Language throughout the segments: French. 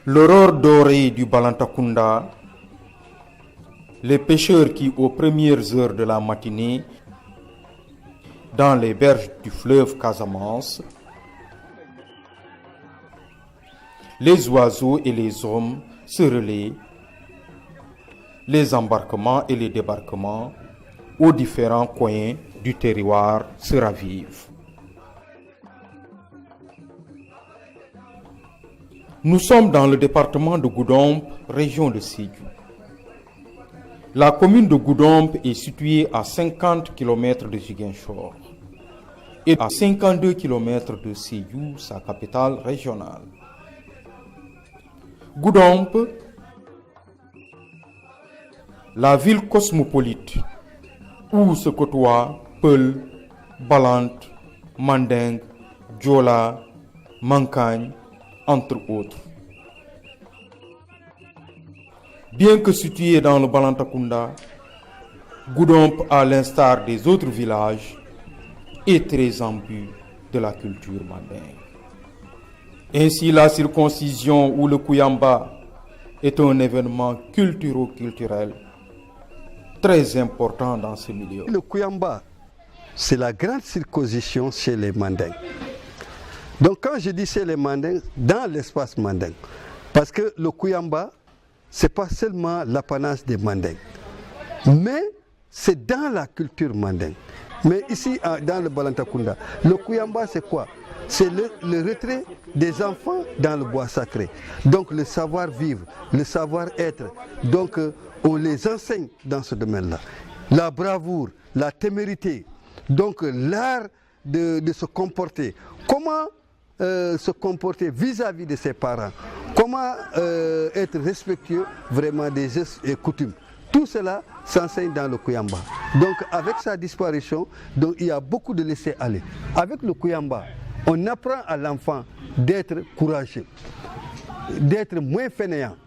L'aurore dorée du Balantakunda, les pêcheurs qui, aux premières heures de la matinée, dans les berges du fleuve Casamance, les oiseaux et les hommes se relaient, les embarquements et les débarquements aux différents coins du terroir se ravivent. Nous sommes dans le département de Goudomp, région de Sédhiou. La commune de Goudomp est située à 50 km de Ziguinchor et à 52 km de Sédhiou, sa capitale régionale. Goudomp, la ville cosmopolite où se côtoient Peul, Balante, Manding, Diola, Mankagne, entre autres. Bien que situé dans le Balantakunda, Goudomp, à l'instar des autres villages, est très imbu de la culture mandingue. Ainsi, la circoncision ou le Kouyamba est un événement culturel très important dans ce milieu. Le Kouyamba, c'est la grande circoncision chez les Mandingues. Donc quand je dis chez les Mandingues, dans l'espace mandingue, parce que le Kouyamba, ce n'est pas seulement l'apanage des Mandingues, mais c'est dans la culture mandingue. Mais ici, dans le Balantakunda, le Kouyamba, c'est quoi? C'est le retrait des enfants dans le bois sacré. Donc le savoir-vivre, le savoir-être. Donc on les enseigne dans ce domaine-là. La bravoure, la témérité, donc l'art de se comporter. Comment se comporter vis-à-vis de ses parents. Comment être respectueux vraiment des gestes et coutumes. Tout cela s'enseigne dans le Kouyamba. Donc avec sa disparition, donc, il y a beaucoup de laisser-aller. Avec le Kouyamba, on apprend à l'enfant d'être courageux, d'être moins fainéant,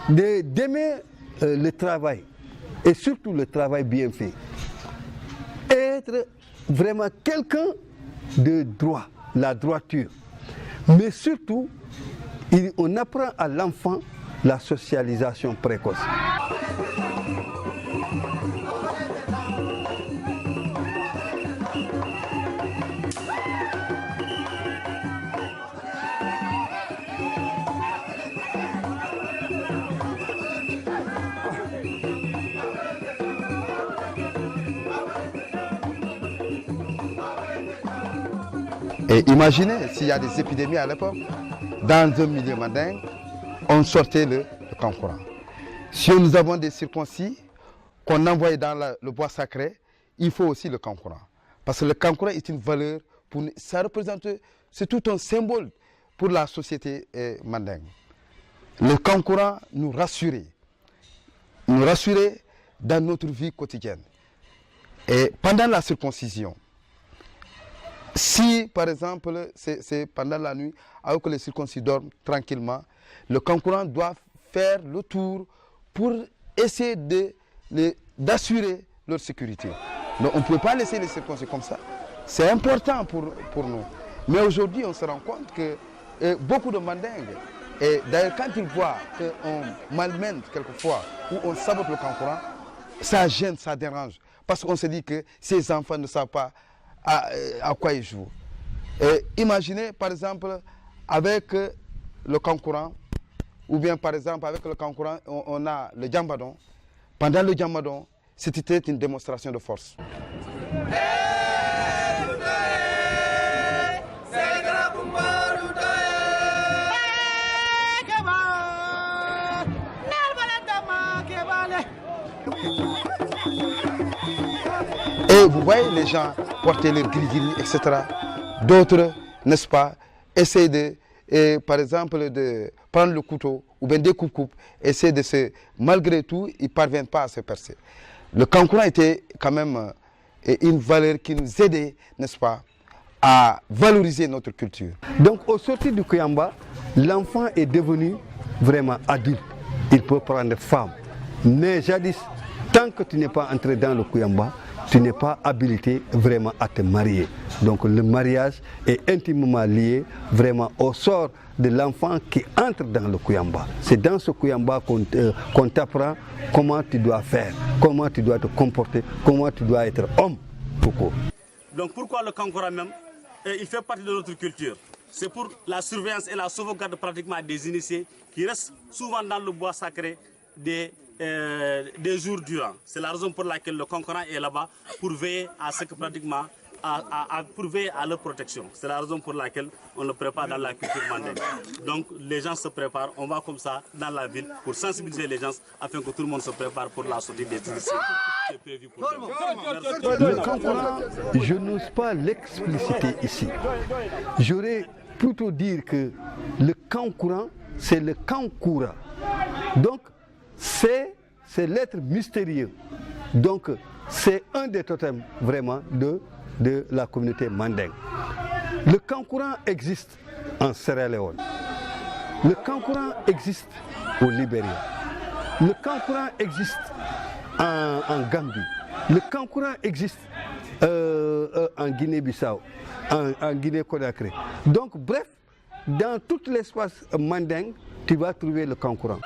d'aimer le travail et surtout le travail bien fait. Être vraiment quelqu'un de droit, la droiture. Mais surtout, on apprend à l'enfant la socialisation précoce. Et imaginez s'il y a des épidémies à l'époque, dans un milieu mandingue, on sortait le kankourang. Si nous avons des circoncis qu'on envoie dans le bois sacré, il faut aussi le kankourang. Parce que le kankourang est une valeur, ça représente, c'est tout un symbole pour la société mandingue. Le kankourang nous rassurait dans notre vie quotidienne. Et pendant la circoncision, si par exemple c'est pendant la nuit, alors que les circoncis dorment tranquillement, le kankourang doit faire le tour pour essayer d'assurer leur sécurité. Donc on ne peut pas laisser les circoncis comme ça. C'est important pour nous. Mais aujourd'hui on se rend compte que beaucoup de mandingues, et d'ailleurs quand ils voient qu'on malmène quelquefois ou on sabote le kankourang, ça gêne, ça dérange. Parce qu'on se dit que ces enfants ne savent pas à quoi ils jouent. Et imaginez par exemple avec le kankourang, ou bien par exemple avec le kankourang, on a le djambadon. Pendant le djambadon, c'était une démonstration de force. Et vous voyez les gens porter leurs gris-gris, etc. D'autres, n'est-ce pas, essayer par exemple, de prendre le couteau ou bien des coupes, essayer de se... Malgré tout, ils ne parviennent pas à se percer. Le kankourang était quand même une valeur qui nous aidait, n'est-ce pas, à valoriser notre culture. Donc au sortir du Kouyamba, l'enfant est devenu vraiment adulte. Il peut prendre femme. Mais jadis, tant que tu n'es pas entré dans le Kouyamba, tu n'es pas habilité vraiment à te marier. Donc le mariage est intimement lié vraiment au sort de l'enfant qui entre dans le Kuyamba. C'est dans ce Kuyamba qu'on t'apprend comment tu dois faire, comment tu dois te comporter, comment tu dois être homme. Pourquoi? Donc pourquoi le Kankura même? Il fait partie de notre culture. C'est pour la surveillance et la sauvegarde pratiquement des initiés qui restent souvent dans le bois sacré des jours durant. C'est la raison pour laquelle le concurrent est là-bas pour veiller à ce que pratiquement pour veiller à leur protection. C'est la raison pour laquelle on le prépare dans la culture mandingue. Donc les gens se préparent, on va comme ça dans la ville pour sensibiliser les gens afin que tout le monde se prépare pour la sortie des initiés qui est prévue pour demain. Le Kankura, je n'ose pas l'expliciter ici. J'aurais plutôt dire que le Kankura, c'est le Kankura. Donc, c'est l'être mystérieux. Donc, c'est un des totems vraiment de la communauté mandingue. Le Kankura existe en Sierra Leone. Le Kankura existe au Libéria. Le Kankura existe en Gambie. Le Kankura existe en Guinée-Bissau, en Guinée-Conakry. Donc, bref, dans tout l'espace mandingue, tu vas trouver le Kankura.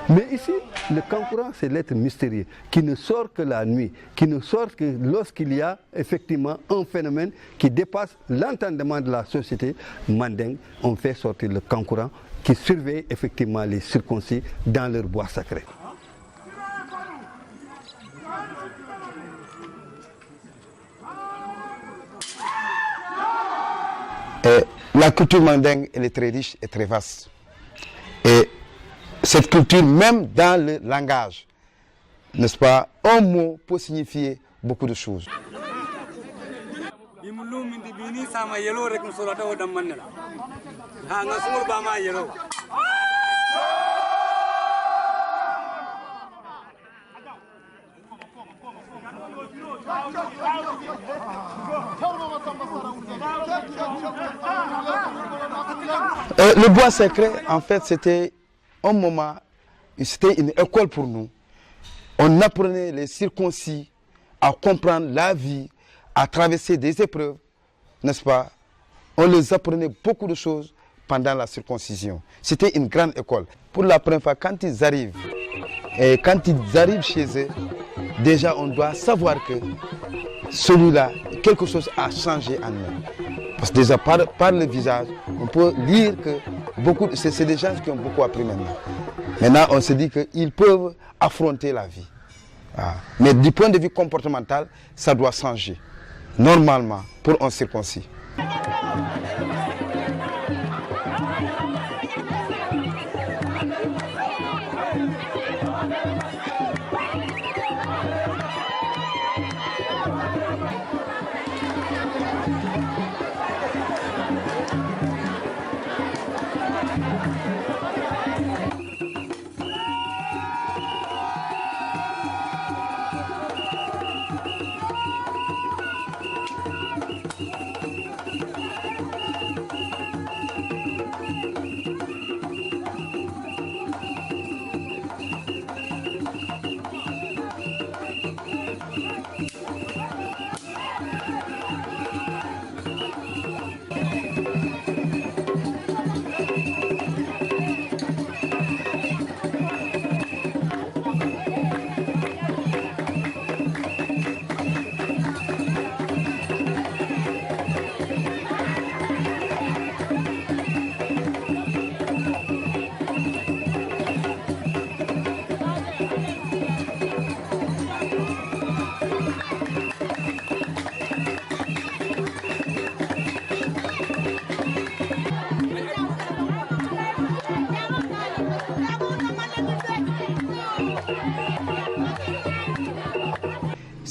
Mais ici, le Kankura, c'est l'être mystérieux, qui ne sort que la nuit, qui ne sort que lorsqu'il y a effectivement un phénomène qui dépasse l'entendement de la société mandingue. On fait sortir le Kankura qui surveille effectivement les circoncis dans leur bois sacré. La culture mandingue, elle est très riche et très vaste. Et cette culture, même dans le langage, n'est-ce pas, un mot peut signifier beaucoup de choses. Le bois sacré, en fait, c'était un moment, c'était une école pour nous. On apprenait les circoncis à comprendre la vie, à traverser des épreuves, n'est-ce pas? On les apprenait beaucoup de choses pendant la circoncision. C'était une grande école. Pour la première fois, quand ils arrivent chez eux, déjà on doit savoir que celui-là, quelque chose a changé en eux. Parce que déjà par le visage, on peut lire que c'est des gens qui ont beaucoup appris maintenant. Maintenant, on se dit qu'ils peuvent affronter la vie. Mais du point de vue comportemental, ça doit changer. Normalement, pour un circoncis.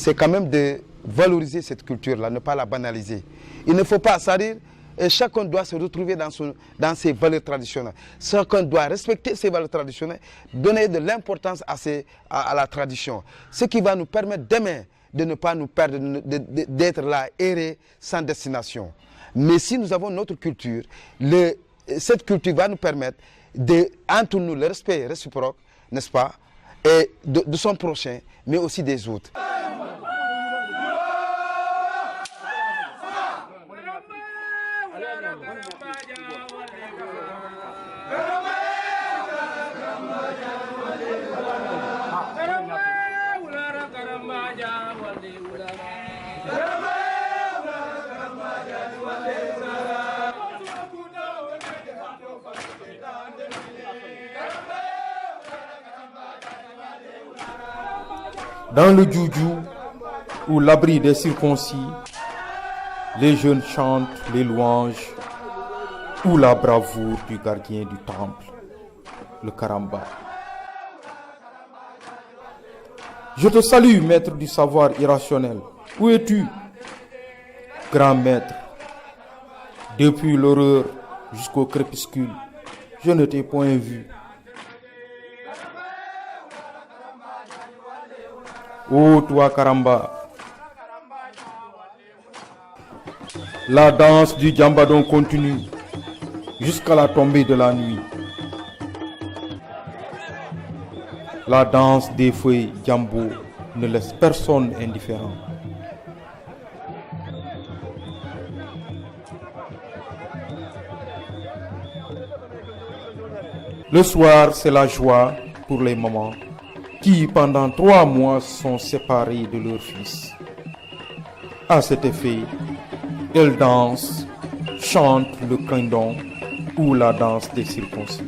c'est quand même de valoriser cette culture-là, ne pas la banaliser. Il ne faut pas, c'est-à-dire, chacun doit se retrouver dans ses valeurs traditionnelles. Chacun doit respecter ses valeurs traditionnelles, donner de l'importance à la tradition. Ce qui va nous permettre demain de ne pas nous perdre, d'être là, errer sans destination. Mais si nous avons notre culture, cette culture va nous permettre entre nous le respect réciproque, n'est-ce pas, et de son prochain, mais aussi des autres. Dans le Djoudjou, ou l'abri des circoncis, les jeunes chantent les louanges ou la bravoure du gardien du temple, le Karamba. Je te salue, maître du savoir irrationnel. Où es-tu, grand maître? Depuis l'aurore jusqu'au crépuscule, je ne t'ai point vu. Ô toi, Karamba, la danse du Djambadon continue jusqu'à la tombée de la nuit. La danse des feuilles Djambo ne laisse personne indifférent. Le soir, c'est la joie pour les mamans qui, pendant 3 mois, sont séparés de leur fils. À cet effet, elles dansent, chantent le quindon ou la danse des circoncis.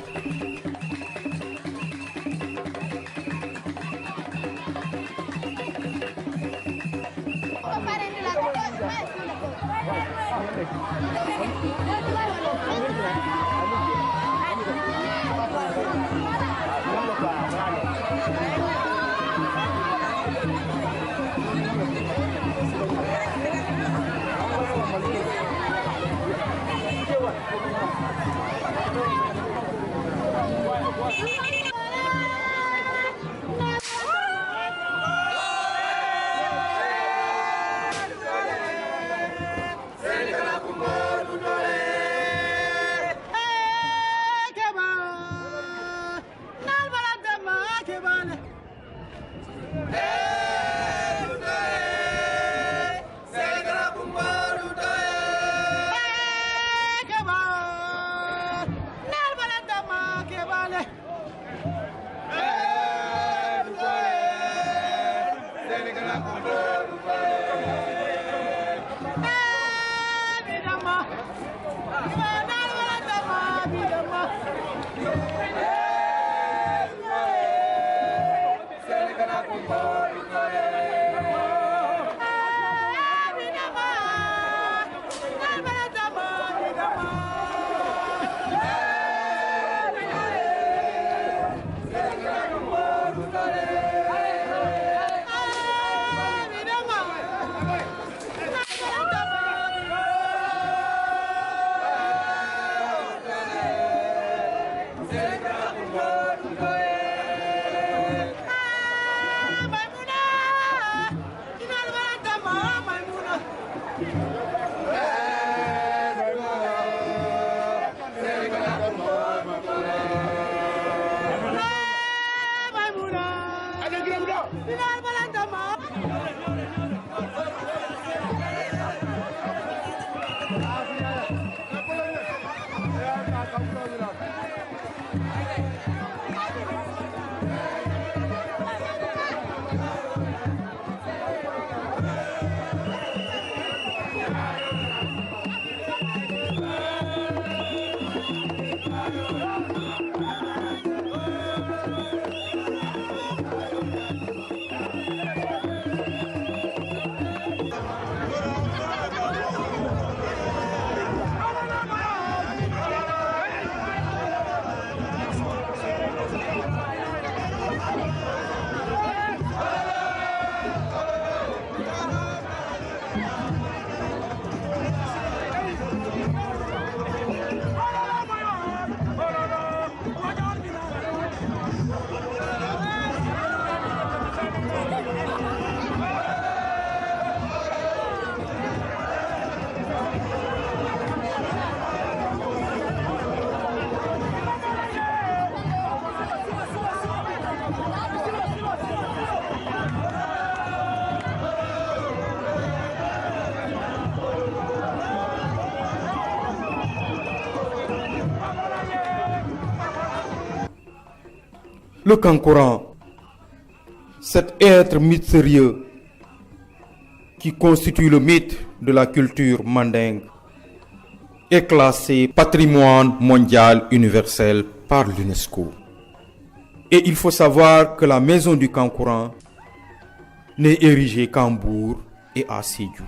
Le Kankourang, cet être mystérieux qui constitue le mythe de la culture mandingue, est classé patrimoine mondial universel par l'UNESCO. Et il faut savoir que la maison du Kankourang n'est érigée qu'en Mbour et à Sédhiou.